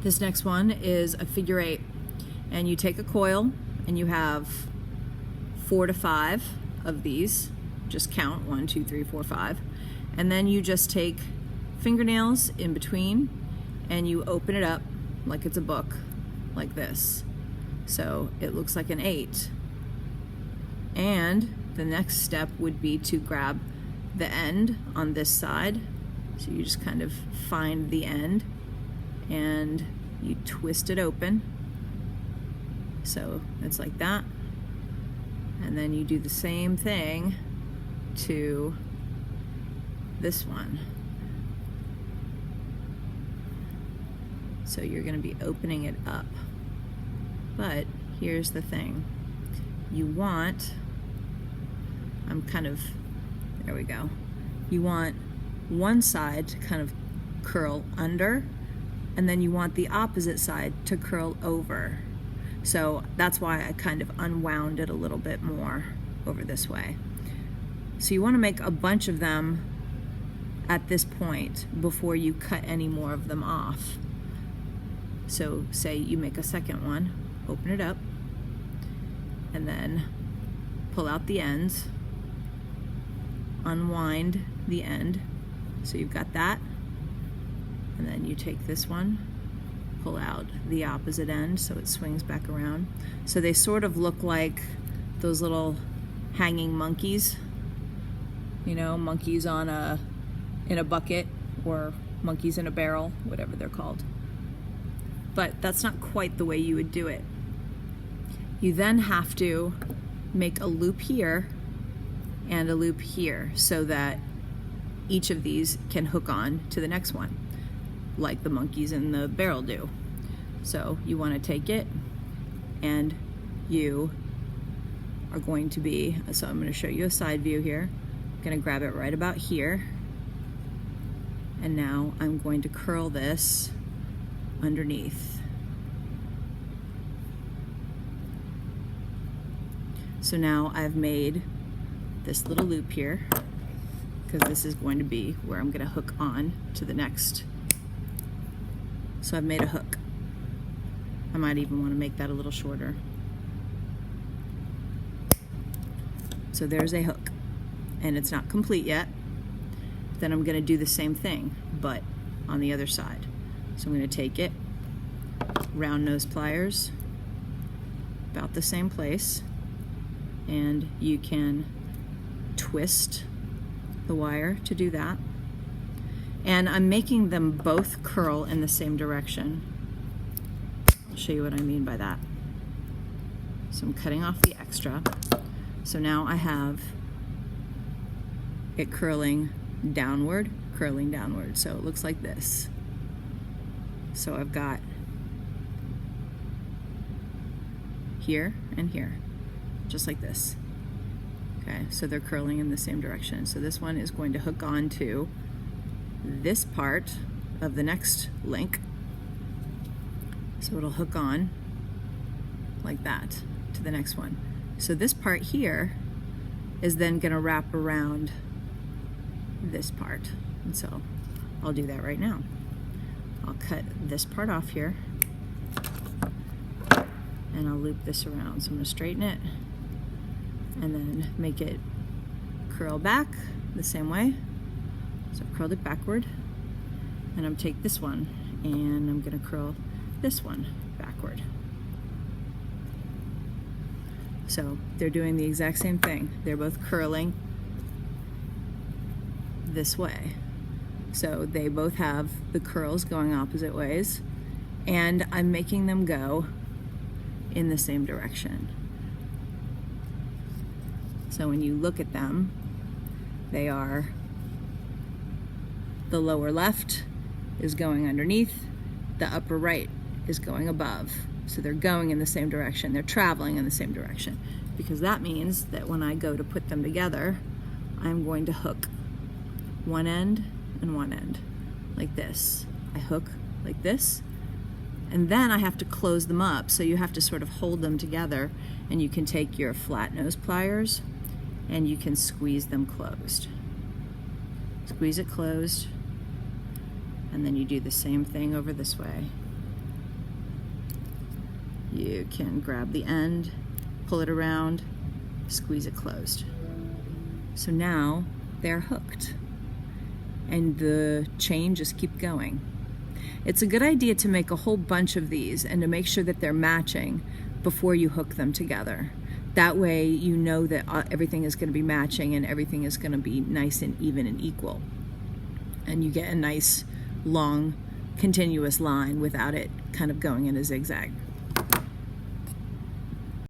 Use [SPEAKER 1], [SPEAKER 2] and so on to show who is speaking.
[SPEAKER 1] This next one is a figure 8, and you take a coil and you have 4 to 5 of these. Just count 1, 2, 3, 4, 5, and then you just take fingernails in between and you open it up like it's a book, like this. So it looks like an 8. And the next step would be to grab the end on this side. So you just kind of find the end and you twist it open. So it's like that. And then you do the same thing to this one. So you're going to be opening it up. But here's the thing. You want, there we go. You want one side to kind of curl under, and then you want the opposite side to curl over. So that's why I kind of unwound it a little bit more over this way. So you want to make a bunch of them at this point before you cut any more of them off. So say you make a second one, open it up, and then pull out the ends, unwind the end. So you've got that, and then you take this one, pull out the opposite end so it swings back around. So they sort of look like those little hanging monkeys, you know, monkeys in a bucket, or monkeys in a barrel, whatever they're called. But that's not quite the way you would do it. You then have to make a loop here and a loop here so that each of these can hook on to the next one, like the monkeys in the barrel do. So you want to take it, and you are going to be, so I'm going to show you a side view here. I'm going to grab it right about here, and now I'm going to curl this underneath. So now I've made this little loop here, because this is going to be where I'm going to hook on to the next. So I've made a hook. I might even want to make that a little shorter. So there's a hook, and it's not complete yet. Then I'm going to do the same thing, but on the other side. So I'm going to take it, round nose pliers, about the same place, and you can twist the wire to do that. And I'm making them both curl in the same direction. I'll show you what I mean by that. So I'm cutting off the extra. So now I have it curling downward. So it looks like this. So I've got here and here, just like this. Okay, so they're curling in the same direction. So this one is going to hook on to this part of the next link. So it'll hook on like that to the next one. So this part here is then going to wrap around this part. And so I'll do that right now. I'll cut this part off here, and I'll loop this around. So I'm going to straighten it and then make it curl back the same way. So I've curled it backward, and I'm take this one and I'm going to curl this one backward. So they're doing the exact same thing. They're both curling this way. So they both have the curls going opposite ways, and I'm making them go in the same direction. So when you look at them, they are, the lower left is going underneath, the upper right is going above. So they're going in the same direction, they're traveling in the same direction, because that means that when I go to put them together, I'm going to hook one end and one end, like this. I hook like this, and then I have to close them up, so you have to sort of hold them together, and you can take your flat nose pliers and you can squeeze them closed. Squeeze it closed, and then you do the same thing over this way. you can grab the end, pull it around, squeeze it closed. So now they're hooked, and the chain just keeps going. It's a good idea to make a whole bunch of these and to make sure that they're matching before you hook them together. That way you know that everything is going to be matching and everything is going to be nice and even and equal. And you get a nice long continuous line without it kind of going in a zigzag.